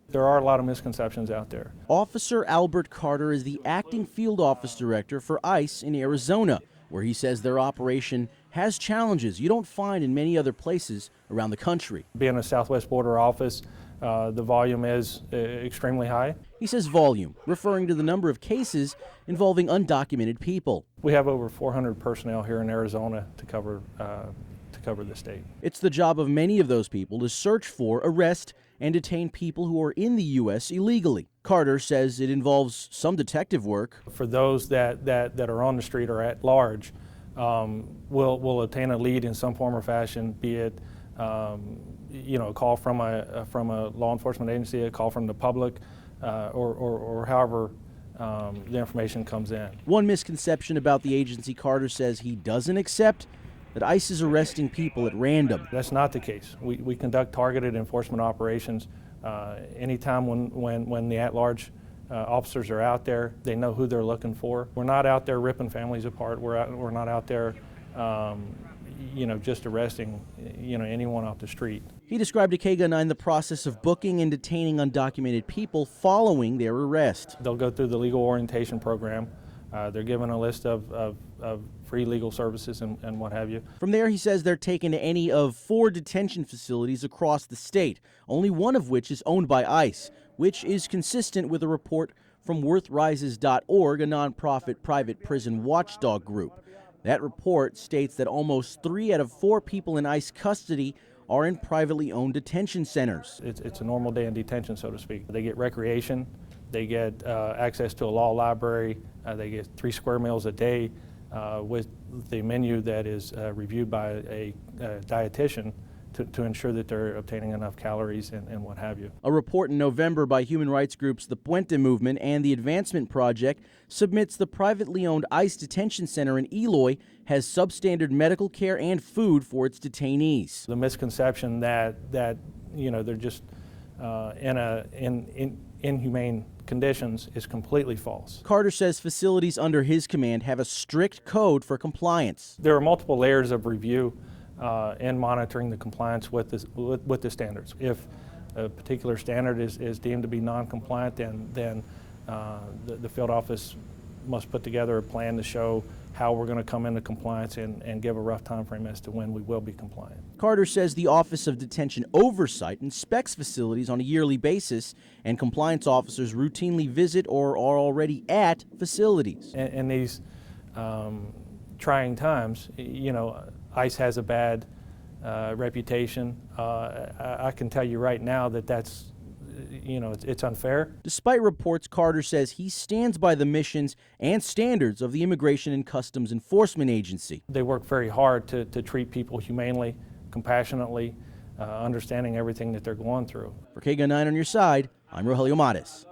There are a lot of misconceptions out there. Officer Albert Carter is the acting field office director for ICE in Arizona, where he says their operation has challenges you don't find in many other places around the country. Being a Southwest border office, the volume is extremely high. He says volume, referring to the number of cases involving undocumented people. We have over 400 personnel here in Arizona to cover the state. It's the job of many of those people to search for, arrest, and detain people who are in the U.S. illegally. Carter says it involves some detective work. For those that are on the street or at large, will obtain a lead in some form or fashion, be it a call from a law enforcement agency, a call from the public, or however the information comes in. One misconception about the agency Carter says he doesn't accept: that ICE is arresting people at random. That's not the case. We conduct targeted enforcement operations. Anytime when the at-large officers are out there, they know who they're looking for. We're not out there ripping families apart. We're not out there just arresting anyone off the street. He described to KGUN9 the process of booking and detaining undocumented people following their arrest. They'll go through the legal orientation program. They're given a list of free legal services and what have you. From there, he says they're taken to any of 4 detention facilities across the state, only one of which is owned by ICE, which is consistent with a report from worthrises.org, a nonprofit private prison watchdog group. That report states that almost 3 out of 4 people in ICE custody are in privately owned detention centers. It's a normal day in detention, so to speak. They get recreation, they get access to a law library, they get 3 square meals a day with the menu that is reviewed by a dietitian to ensure that they're obtaining enough calories and what have you. A report in November by human rights groups the Puente Movement and the Advancement Project submits the privately owned ICE detention center in Eloy has substandard medical care and food for its detainees. The misconception that they're just in inhumane conditions is completely false. Carter says facilities under his command have a strict code for compliance. There are multiple layers of review and monitoring the compliance with the standards. If a particular standard is deemed to be non-compliant, then the field office must put together a plan to show how we're going to come into compliance and give a rough time frame as to when we will be compliant. Carter says the Office of Detention Oversight inspects facilities on a yearly basis, and compliance officers routinely visit or are already at facilities. In these trying times, ICE has a bad reputation. I can tell you right now that's it's unfair. Despite reports, Carter says he stands by the missions and standards of the Immigration and Customs Enforcement Agency. They work very hard to treat people humanely, compassionately, understanding everything that they're going through. For KGUN9 on your side, I'm Rogelio Mates.